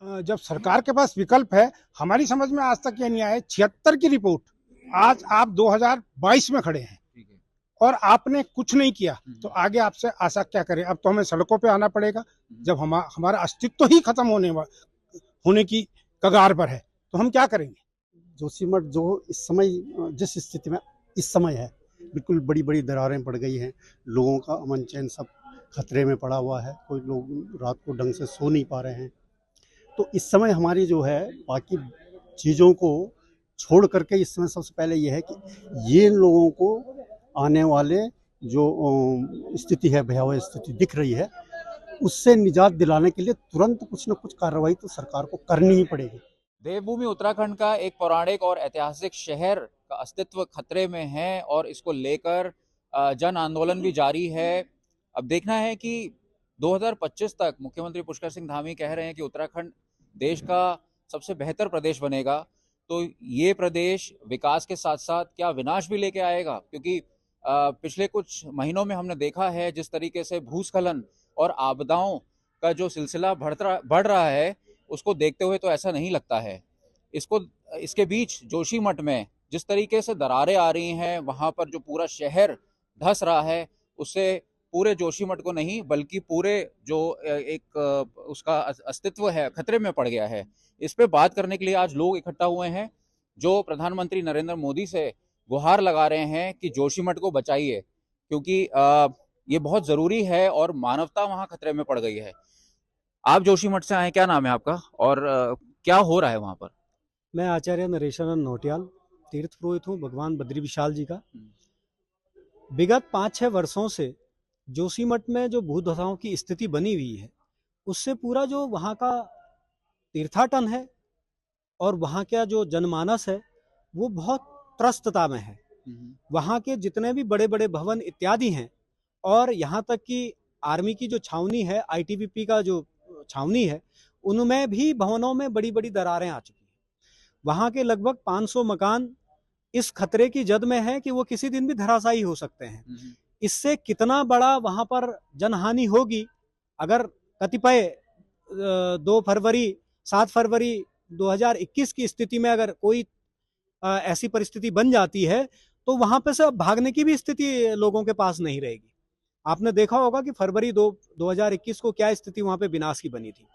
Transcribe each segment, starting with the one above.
जब सरकार के पास विकल्प है, हमारी समझ में आज तक ये नहीं आया। 76 की रिपोर्ट, आज आप 2022 में खड़े हैं ठीक है। और आपने कुछ नहीं किया, तो आगे आपसे आशा क्या करें? अब तो हमें सड़कों पे आना पड़ेगा। जब हमारा अस्तित्व ही खत्म होने की कगार पर है, तो हम क्या करेंगे? जोशीमठ जो इस समय जिस स्थिति में इस समय है, बिल्कुल बड़ी बड़ी दरारें पड़ गई हैं। लोगों का अमन चैन सब खतरे में पड़ा हुआ है। कोई लोग रात को ढंग से सो नहीं पा रहे हैं। तो इस समय हमारी जो है बाकी चीज़ों को छोड़ करके इस समय सबसे पहले ये है कि ये लोगों को आने वाले जो स्थिति है, भयावह स्थिति दिख रही है, उससे निजात दिलाने के लिए तुरंत कुछ न कुछ कार्रवाई तो सरकार को करनी ही पड़ेगी। देवभूमि उत्तराखंड का एक पौराणिक और ऐतिहासिक शहर का अस्तित्व खतरे में है और इसको लेकर जन आंदोलन भी जारी है। अब देखना है कि 2025 तक मुख्यमंत्री पुष्कर सिंह धामी कह रहे हैं कि उत्तराखंड देश का सबसे बेहतर प्रदेश बनेगा। तो ये प्रदेश विकास के साथ साथ क्या विनाश भी लेके आएगा? क्योंकि पिछले कुछ महीनों में हमने देखा है जिस तरीके से भूस्खलन और आपदाओं का जो सिलसिला बढ़ रहा है, उसको देखते हुए तो ऐसा नहीं लगता है। इसके बीच जोशीमठ में जिस तरीके से दरारें आ रही हैं, वहां पर जो पूरा शहर धंस रहा है, उससे पूरे जोशीमठ को नहीं बल्कि पूरे जो एक उसका अस्तित्व है खतरे में पड़ गया है। इस पे बात करने के लिए आज लोग इकट्ठा हुए हैं जो प्रधानमंत्री नरेंद्र मोदी से गुहार लगा रहे हैं कि जोशीमठ को बचाइए, क्योंकि ये बहुत जरूरी है और मानवता वहां खतरे में पड़ गई है। आप जोशीमठ से आए, क्या नाम है आपका और क्या हो रहा है वहां पर? मैं आचार्य नरेशानंद नौटियाल, तीर्थ पुरोहित हूँ भगवान बद्री विशाल जी का। विगत 5-6 वर्षों से जोशीमठ में जो भूधसाओं की स्थिति बनी हुई है, उससे पूरा जो वहाँ का तीर्थाटन है और वहाँ का जो जनमानस है, वो बहुत त्रस्तता में है। वहाँ के जितने भी बड़े बड़े भवन इत्यादि हैं और यहाँ तक कि आर्मी की जो छावनी है, आईटीबीपी का जो छावनी है, उनमें भी भवनों में बड़ी बड़ी दरारें आ चुकी हैं। वहाँ के लगभग 500 मकान इस खतरे की जद में है कि वो किसी दिन भी धराशायी हो सकते हैं। इससे कितना बड़ा वहाँ पर जनहानि होगी, अगर कतिपय 2 फरवरी 7 फरवरी 2021 की स्थिति में अगर कोई ऐसी परिस्थिति बन जाती है, तो वहां पे से अब भागने की भी स्थिति लोगों के पास नहीं रहेगी। आपने देखा होगा कि फरवरी 2021 को क्या स्थिति वहां पे विनाश की बनी थी।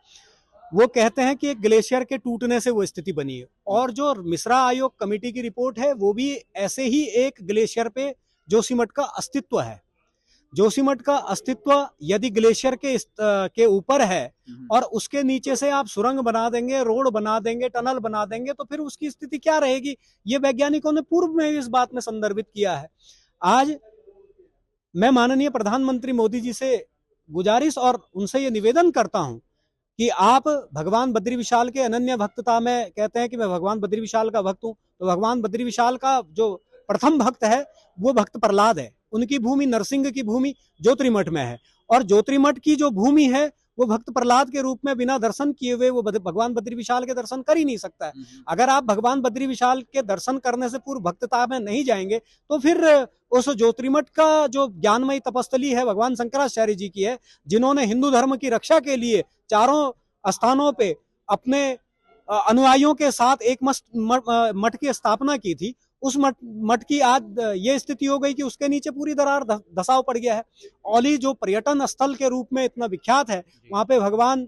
वो कहते हैं कि एक ग्लेशियर के टूटने से वो स्थिति बनी है, और जो मिश्रा आयोग कमेटी की रिपोर्ट है, वो भी ऐसे ही एक ग्लेशियर पे जोशीमठ का अस्तित्व है। जोशीमठ का अस्तित्व यदि ग्लेशियर के ऊपर है और उसके नीचे से आप सुरंग बना देंगे, रोड बना देंगे, टनल बना देंगे, तो फिर उसकी स्थिति क्या रहेगी? ये वैज्ञानिकों ने पूर्व में इस बात में संदर्भित किया है। आज मैं माननीय प्रधानमंत्री मोदी जी से गुजारिश और उनसे ये निवेदन करता हूं कि आप भगवान बद्री विशाल के अनन्य भक्तता में कहते हैं कि मैं भगवान बद्री विशाल का भक्त हूं, तो भगवान बद्री विशाल का जो प्रथम भक्त है वो भक्त प्रहलाद है। उनकी भूमि नरसिंह की भूमि ज्योतिर्मठ में है, और ज्योतिर्मठ की जो भूमि है वो भक्त प्रहलाद के रूप में बिना दर्शन किए हुए वो भगवान बद्री विशाल के दर्शन कर ही नहीं सकता है। अगर आप भगवान बद्री विशाल के दर्शन करने से पूर्व भक्तता में नहीं जाएंगे, तो फिर उस ज्योतिर्मठ का जो ज्ञानमयी तपस्थली है भगवान शंकराचार्य जी की है, जिन्होंने हिंदू धर्म की रक्षा के लिए चारों स्थानों पे अपने अनुयायियों के साथ एक मठ की स्थापना की थी। उस मठ की आज ये स्थिति हो गई कि उसके नीचे पूरी दरार धसाव पड़ गया है। औली जो पर्यटन स्थल के रूप में इतना विख्यात है, वहां पे भगवान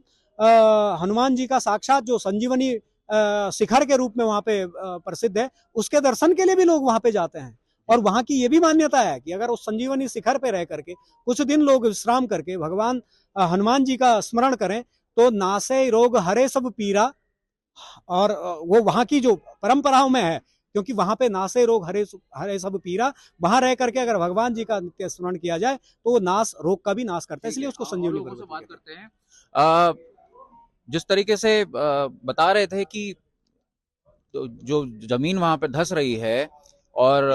हनुमान जी का साक्षात जो संजीवनी शिखर के रूप में वहां पे प्रसिद्ध है, उसके दर्शन के लिए भी लोग वहां पे जाते हैं। और वहां की ये भी मान्यता है कि अगर उस संजीवनी शिखर पे रह करके कुछ दिन लोग विश्राम करके भगवान हनुमान जी का स्मरण करें, तो नासे रोग हरे सब पीरा। और वो वहां की जो परंपराओं में है, क्योंकि वहां पे नासे रोग हरे सब पीरा, वहां रह करके अगर भगवान जी का नित्य स्मरण किया जाए तो वो नाश रोग का भी नाश करता है, इसलिए उसको संजीवनी पर्वत से बात करते हैं। जिस तरीके से बता रहे थे कि जो जमीन वहां पे धस रही है और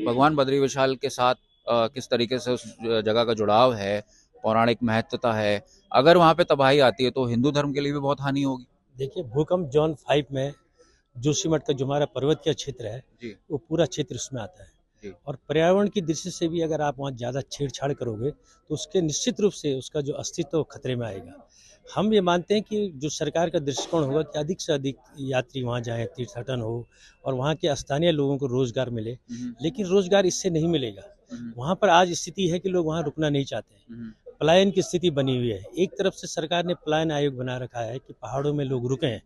भगवान बद्री विशाल के साथ किस तरीके से उस जगह का जुड़ाव है, पौराणिक महत्वता है, अगर वहां पे तबाही आती है तो हिंदू धर्म के लिए भी बहुत हानि होगी। देखिए, भूकंप जोन 5 में जोशीमठ का जो हमारा पर्वतीय क्षेत्र है वो पूरा क्षेत्र उसमें आता है, और पर्यावरण की दृष्टि से भी अगर आप वहाँ ज़्यादा छेड़छाड़ करोगे तो उसके निश्चित रूप से उसका जो अस्तित्व खतरे में आएगा। हम ये मानते हैं कि जो सरकार का दृष्टिकोण होगा कि अधिक से अधिक यात्री वहाँ जाएं, तीर्थाटन हो और वहाँ के स्थानीय लोगों को रोजगार मिले। लेकिन रोजगार इससे नहीं मिलेगा। वहाँ पर आज स्थिति है कि लोग वहाँ रुकना नहीं चाहते हैं। पलायन की स्थिति बनी हुई है। एक तरफ से सरकार ने पलायन आयोग बना रखा है कि पहाड़ों में लोग रुकें,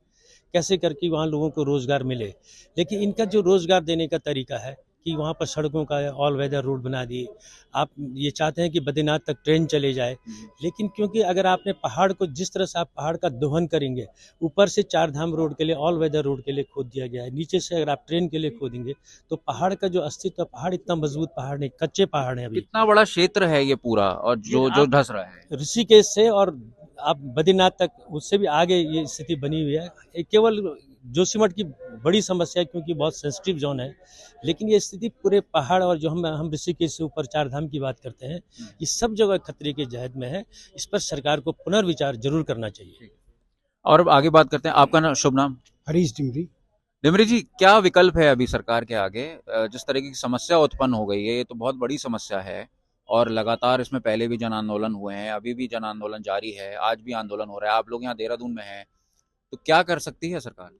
कैसे करके वहाँ लोगों को रोजगार मिले। लेकिन इनका जो रोजगार देने का तरीका है कि वहाँ पर सड़कों का ऑल वेदर रोड बना दिए। आप ये चाहते हैं कि बद्रीनाथ तक ट्रेन चले जाए, लेकिन क्योंकि अगर आपने पहाड़ को जिस तरह से आप पहाड़ का दोहन करेंगे, ऊपर से चार धाम रोड के लिए ऑल वेदर रोड के लिए खोद दिया गया है, नीचे से अगर आप ट्रेन के लिए खोदेंगे तो पहाड़ का जो अस्तित्व, पहाड़ इतना मजबूत पहाड़ नहीं, कच्चे पहाड़ है। अभी कितना बड़ा क्षेत्र है ये पूरा, और जो धस रहा है ऋषिकेश से और आप बद्रीनाथ तक, उससे भी आगे ये स्थिति बनी हुई है। केवल जोशीमठ की बड़ी समस्या है क्योंकि बहुत सेंसिटिव जोन है, लेकिन ये स्थिति पूरे पहाड़ और जो हम ऋषिकेश से ऊपर चार धाम की बात करते हैं, ये सब जगह खतरे के जहद में है। इस पर सरकार को पुनर्विचार जरूर करना चाहिए। और अब आगे बात करते हैं। आपका नाम, शुभ नाम? हरीश डिमरी। डिमरी जी, क्या विकल्प है अभी सरकार के आगे? जिस तरह की समस्या उत्पन्न हो गई है, ये तो बहुत बड़ी समस्या है और लगातार इसमें पहले भी जन आंदोलन हुए हैं, अभी भी जन आंदोलन जारी है, आज भी आंदोलन हो रहा है। आप लोग यहाँ देहरादून में हैं, तो क्या कर सकती है सरकार?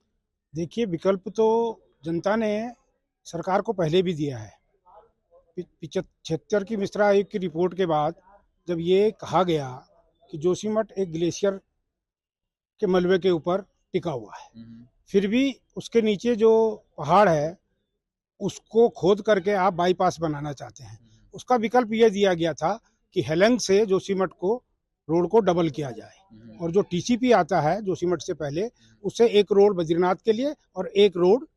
देखिए, विकल्प तो जनता ने सरकार को पहले भी दिया है। 76 की मिश्रा आयोग की रिपोर्ट के बाद जब ये कहा गया कि जोशीमठ एक ग्लेशियर के मलबे के ऊपर टिका हुआ है, फिर भी उसके नीचे जो पहाड़ है उसको खोद करके आप बाईपास बनाना चाहते हैं। उसका विकल्प यह दिया गया था कि हेलंग से जोशीमठ को रोड को डबल किया जाए और जो टीसीपी आता है जोशीमठ से पहले, उससे एक रोड बद्रीनाथ के लिए और एक रोड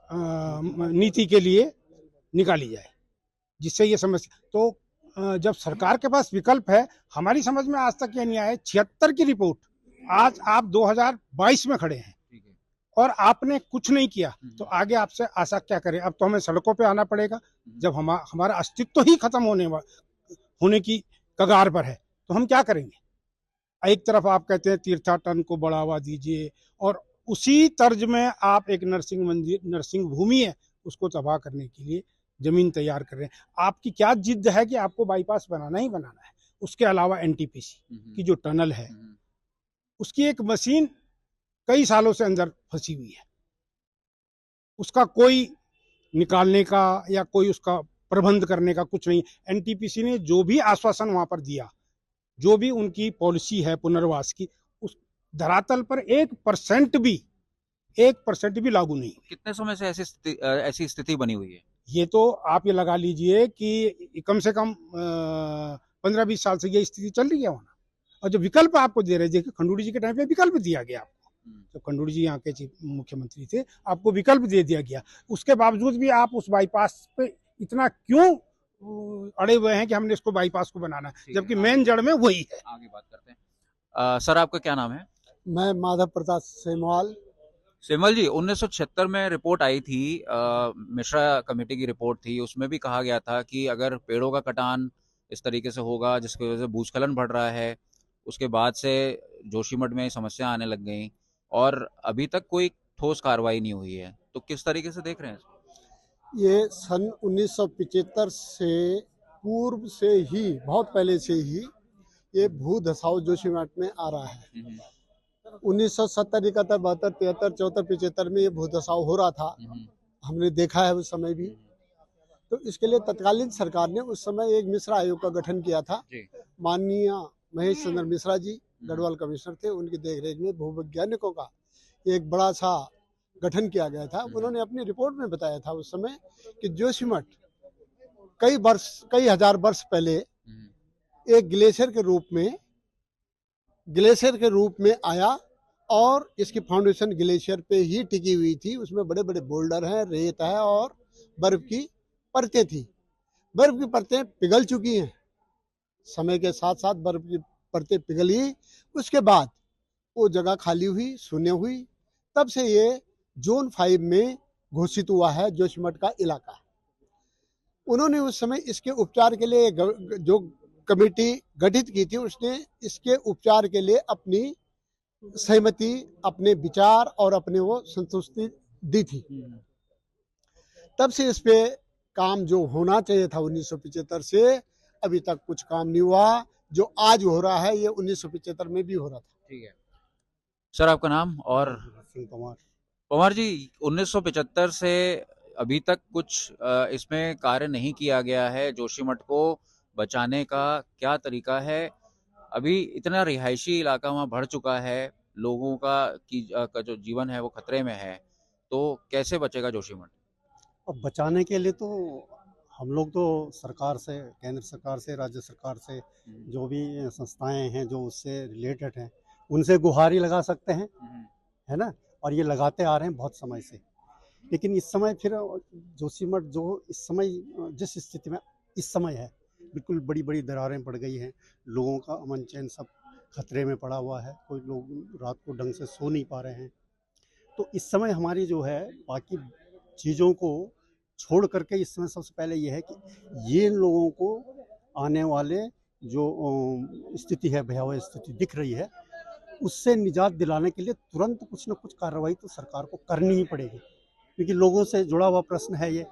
नीति के लिए निकाली जाए, जिससे ये समस्या। तो जब सरकार के पास विकल्प है, हमारी समझ में आज तक ये नहीं आया। 76 की रिपोर्ट, आज आप 2022 में खड़े हैं और आपने कुछ नहीं किया, तो आगे आपसे आशा क्या करें? अब तो हमें सड़कों पे आना पड़ेगा। जब हमारा अस्तित्व ही खत्म होने की कगार पर है, तो हम क्या करेंगे? एक तरफ आप कहते हैं तीर्थाटन को बढ़ावा दीजिए और उसी तर्ज में आप एक नरसिंह भूमि है उसको तबाह करने के लिए जमीन तैयार कर रहे हैं। आपकी क्या जिद है कि आपको बाईपास बनाना ही बनाना है? उसके अलावा एनटीपीसी की जो टनल है, उसकी एक मशीन कई सालों से अंदर फंसी हुई है, उसका कोई निकालने का या कोई उसका प्रबंध करने का कुछ नहीं। एनटीपीसी ने जो भी आश्वासन वहां पर दिया, जो भी उनकी पॉलिसी है पुनर्वास की, उस धरातल पर 1% भी लागू नहीं। कितने समय से ऐसी स्थिति बनी हुई है? ये तो आप ये लगा लीजिए कि कम से कम 15-20 साल से ये स्थिति चल रही है वहाँ। और जो विकल्प आपको दे रहे, देखिए खंडूड़ी जी के टाइम पे विकल्प दिया गया आपको, तो खंडूड़ी जी यहाँ के मुख्यमंत्री थे, आपको विकल्प दे दिया गया। उसके बावजूद भी आप उस बाईपास पे इतना क्यों अड़े हुए हैं कि हमने इसको बाईपास को बनाना, जबकि मेन जड़ में वही है। आगे बात करते हैं। सर, आपका क्या नाम है? मैं माधव प्रताप सेमवाल। सेमल जी, 1976 में रिपोर्ट आई थी, मिश्रा कमेटी की रिपोर्ट थी, उसमें भी कहा गया था कि अगर पेड़ों का कटान इस तरीके से होगा जिसकी वजह से भूस्खलन बढ़ रहा है, उसके बाद से जोशीमठ में समस्या आने लग गई और अभी तक कोई ठोस कार्रवाई नहीं हुई है। तो किस तरीके से देख रहे हैं? ये सन 1975 से पूर्व से ही, बहुत पहले से ही ये भू धसाव जोशीमठ में आ रहा है। 1970, 71, 72, 73, 74, 75 में ये भू धसाव हो रहा था, हमने देखा है उस समय भी। तो इसके लिए तत्कालीन सरकार ने उस समय एक मिश्रा आयोग का गठन किया था। माननीय महेश चंद्र मिश्रा जी गढ़वाल कमिश्नर थे, उनकी देखरेख में भूवैज्ञानिकों का एक बड़ा सा गठन किया गया था। उन्होंने अपनी रिपोर्ट में बताया था उस समय कि जोशीमठ कई हजार वर्ष पहले एक ग्लेशियर के रूप में आया और इसकी फाउंडेशन ग्लेशियर पे ही टिकी हुई थी। उसमें बड़े बड़े बोल्डर हैं, रेत है और बर्फ की परतें थी। बर्फ की परतें पिघल चुकी हैं, समय के साथ साथ बर्फ की परतें पिघली, उसके बाद वो जगह खाली हुई, शून्य हुई। तब से ये जोन 5 में घोषित हुआ है जोशीमठ का इलाका। उन्होंने उस समय इसके उपचार के लिए जो कमेटी गठित की थी, उसने इसके उपचार के लिए अपनी सहमति, अपने विचार और अपने वो संतुष्टि दी थी। तब से इस पे काम जो होना चाहिए था 1975 से अभी तक कुछ काम नहीं हुआ। जो आज हो रहा है ये 1975 में भी हो रहा था। ठीक है सर, आपका नाम और? सिंह कुमार। पवार जी, 1975 से अभी तक कुछ इसमें कार्य नहीं किया गया है। जोशीमठ को बचाने का क्या तरीका है? अभी इतना रिहायशी इलाका वहाँ भर चुका है, लोगों का जो जीवन है वो खतरे में है, तो कैसे बचेगा जोशीमठ? अब बचाने के लिए तो हम लोग तो सरकार से, केंद्र सरकार से, राज्य सरकार से, जो भी संस्थाएं हैं जो उससे रिलेटेड हैं, उनसे गुहारी लगा सकते हैं, है ना। और ये लगाते आ रहे हैं बहुत समय से। लेकिन इस समय फिर जोशीमठ जो इस समय जिस स्थिति में इस समय है, बिल्कुल बड़ी बड़ी दरारें पड़ गई हैं, लोगों का अमन चैन सब खतरे में पड़ा हुआ है, कोई लोग रात को ढंग से सो नहीं पा रहे हैं। तो इस समय हमारी जो है बाकी चीज़ों को छोड़ करके इस समय सबसे पहले ये है कि ये लोगों को आने वाले जो स्थिति है, भयावह स्थिति दिख रही है, उससे निजात दिलाने के लिए तुरंत कुछ न कुछ कार्रवाई तो सरकार को करनी ही पड़ेगी, क्योंकि लोगों से जुड़ा हुआ प्रश्न है ये।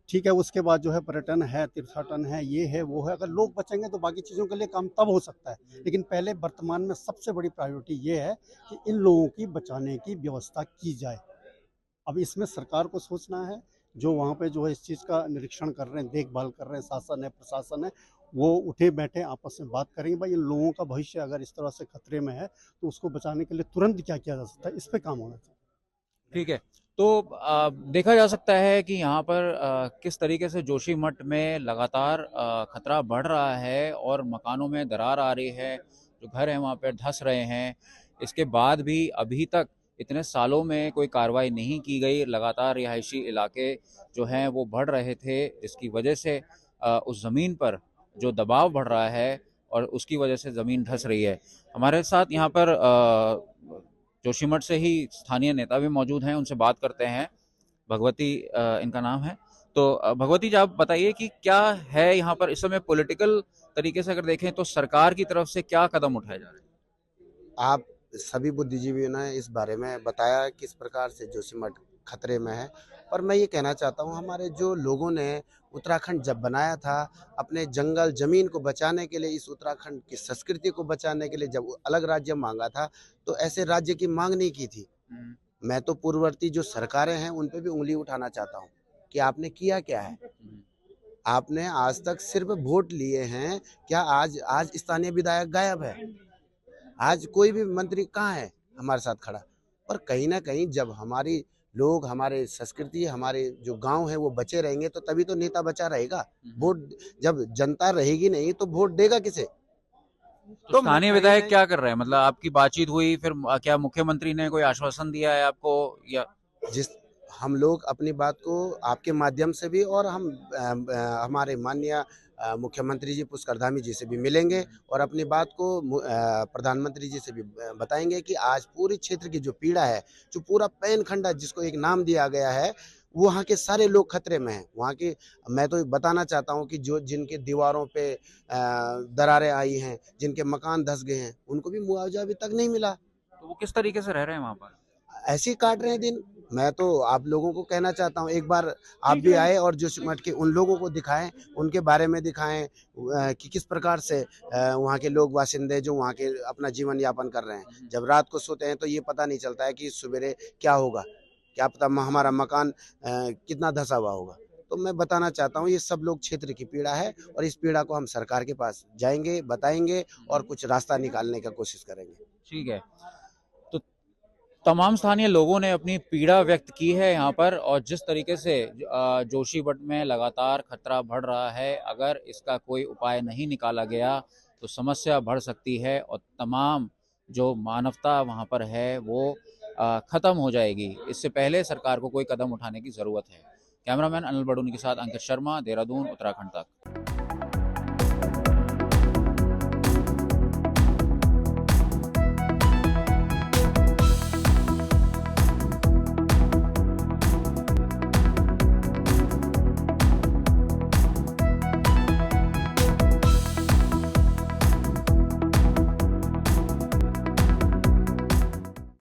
ठीक है, उसके बाद जो है पर्यटन है, तीर्थाटन है, ये है वो है। अगर लोग बचेंगे तो बाकी चीज़ों के लिए काम तब हो सकता है, लेकिन पहले वर्तमान में सबसे बड़ी प्रायोरिटी ये है कि इन लोगों की बचाने की व्यवस्था की जाए। अब इसमें सरकार को सोचना है, जो वहाँ पे जो है इस चीज़ का निरीक्षण कर रहे हैं, देखभाल कर रहे हैं, शासन है, प्रशासन है, वो उठे बैठे आपस में बात करेंगे, भाई इन लोगों का भविष्य अगर इस तरह से खतरे में है तो उसको बचाने के लिए तुरंत क्या किया जा सकता है, इस पे काम होना चाहिए। ठीक है, तो देखा जा सकता है कि यहाँ पर किस तरीके से जोशीमठ में लगातार खतरा बढ़ रहा है और मकानों में दरार आ रही है, जो घर हैं वहाँ पर धंस रहे हैं। इसके बाद भी अभी तक इतने सालों में कोई कार्रवाई नहीं की गई। लगातार रिहायशी इलाके जो हैं वो बढ़ रहे थे, इसकी वजह से उस ज़मीन पर जो दबाव बढ़ रहा है और उसकी वजह से ज़मीन धंस रही है। हमारे साथ यहाँ पर जोशीमठ से ही स्थानीय नेता भी मौजूद हैं, उनसे बात करते हैं। भगवती इनका नाम है। तो भगवती जी, आप बताइए कि क्या है यहाँ पर इस समय पॉलिटिकल तरीके से अगर देखें तो सरकार की तरफ से क्या कदम उठाए जा रहे हैं? आप सभी बुद्धिजीवियों ने इस बारे में बताया किस प्रकार से जोशीमठ खतरे में है। और मैं ये कहना चाहता हूँ, हमारे जो लोगों ने उत्तराखंड जब बनाया था, अपने जंगल जमीन को बचाने के लिए, इस उत्तराखंड की संस्कृति को बचाने के लिए जब अलग राज्य मांगा था, तो ऐसे राज्य की मांग नहीं की थी। मैं तो पूर्ववर्ती जो सरकारें हैं उन पे भी उंगली उठाना चाहता हूँ कि आपने किया क्या है। आपने आज तक सिर्फ वोट लिए हैं। क्या आज आज स्थानीय विधायक गायब है? आज कोई भी मंत्री कहाँ है हमारे साथ खड़ा? और कहीं ना कहीं जब हमारी लोग, हमारे संस्कृति, हमारे जो गांव है वो बचे रहेंगे तो तभी तो नेता बचा रहेगा। वोट जब जनता रहेगी नहीं तो वोट देगा किसे? तो स्थानीय विधायक क्या कर रहे हैं? मतलब आपकी बातचीत हुई, फिर क्या मुख्यमंत्री ने कोई आश्वासन दिया है आपको? या जिस हम लोग अपनी बात को आपके माध्यम से भी, और हम हमारे माननीय मुख्यमंत्री जी पुष्कर धामी जी से भी मिलेंगे और अपनी बात को प्रधानमंत्री जी से भी बताएंगे कि आज पूरी क्षेत्र की जो पीड़ा है, जो पूरा पैन खंडा जिसको एक नाम दिया गया है, वहाँ के सारे लोग खतरे में हैं। वहाँ के, मैं तो बताना चाहता हूँ कि जो जिनके दीवारों पे दरारें आई हैं, जिनके मकान धंस गए हैं, उनको भी मुआवजा अभी तक नहीं मिला। तो वो किस तरीके से रह रहे हैं वहाँ पर? ऐसे ही काट रहे हैं दिन। मैं तो आप लोगों को कहना चाहता हूँ, एक बार आप भी आए और जोशीमठ के उन लोगों को दिखाएं, उनके बारे में दिखाएं कि किस प्रकार से वहाँ के लोग बासिंदे जो वहाँ के अपना जीवन यापन कर रहे हैं। जब रात को सोते हैं तो ये पता नहीं चलता है कि सवेरे क्या होगा, क्या पता हमारा मकान कितना धंसा हुआ होगा। तो मैं बताना चाहता हूँ, ये सब लोग क्षेत्र की पीड़ा है और इस पीड़ा को हम सरकार के पास जाएंगे, बताएंगे और कुछ रास्ता निकालने का कोशिश करेंगे। ठीक है, तो तमाम स्थानीय लोगों ने अपनी पीड़ा व्यक्त की है यहाँ पर, और जिस तरीके से जोशीमठ में लगातार खतरा बढ़ रहा है, अगर इसका कोई उपाय नहीं निकाला गया तो समस्या बढ़ सकती है और तमाम जो मानवता वहाँ पर है वो खत्म हो जाएगी। इससे पहले सरकार को कोई कदम उठाने की ज़रूरत है। कैमरामैन अनिल बडूनी के साथ अंकित शर्मा, देहरादून, उत्तराखंड तक।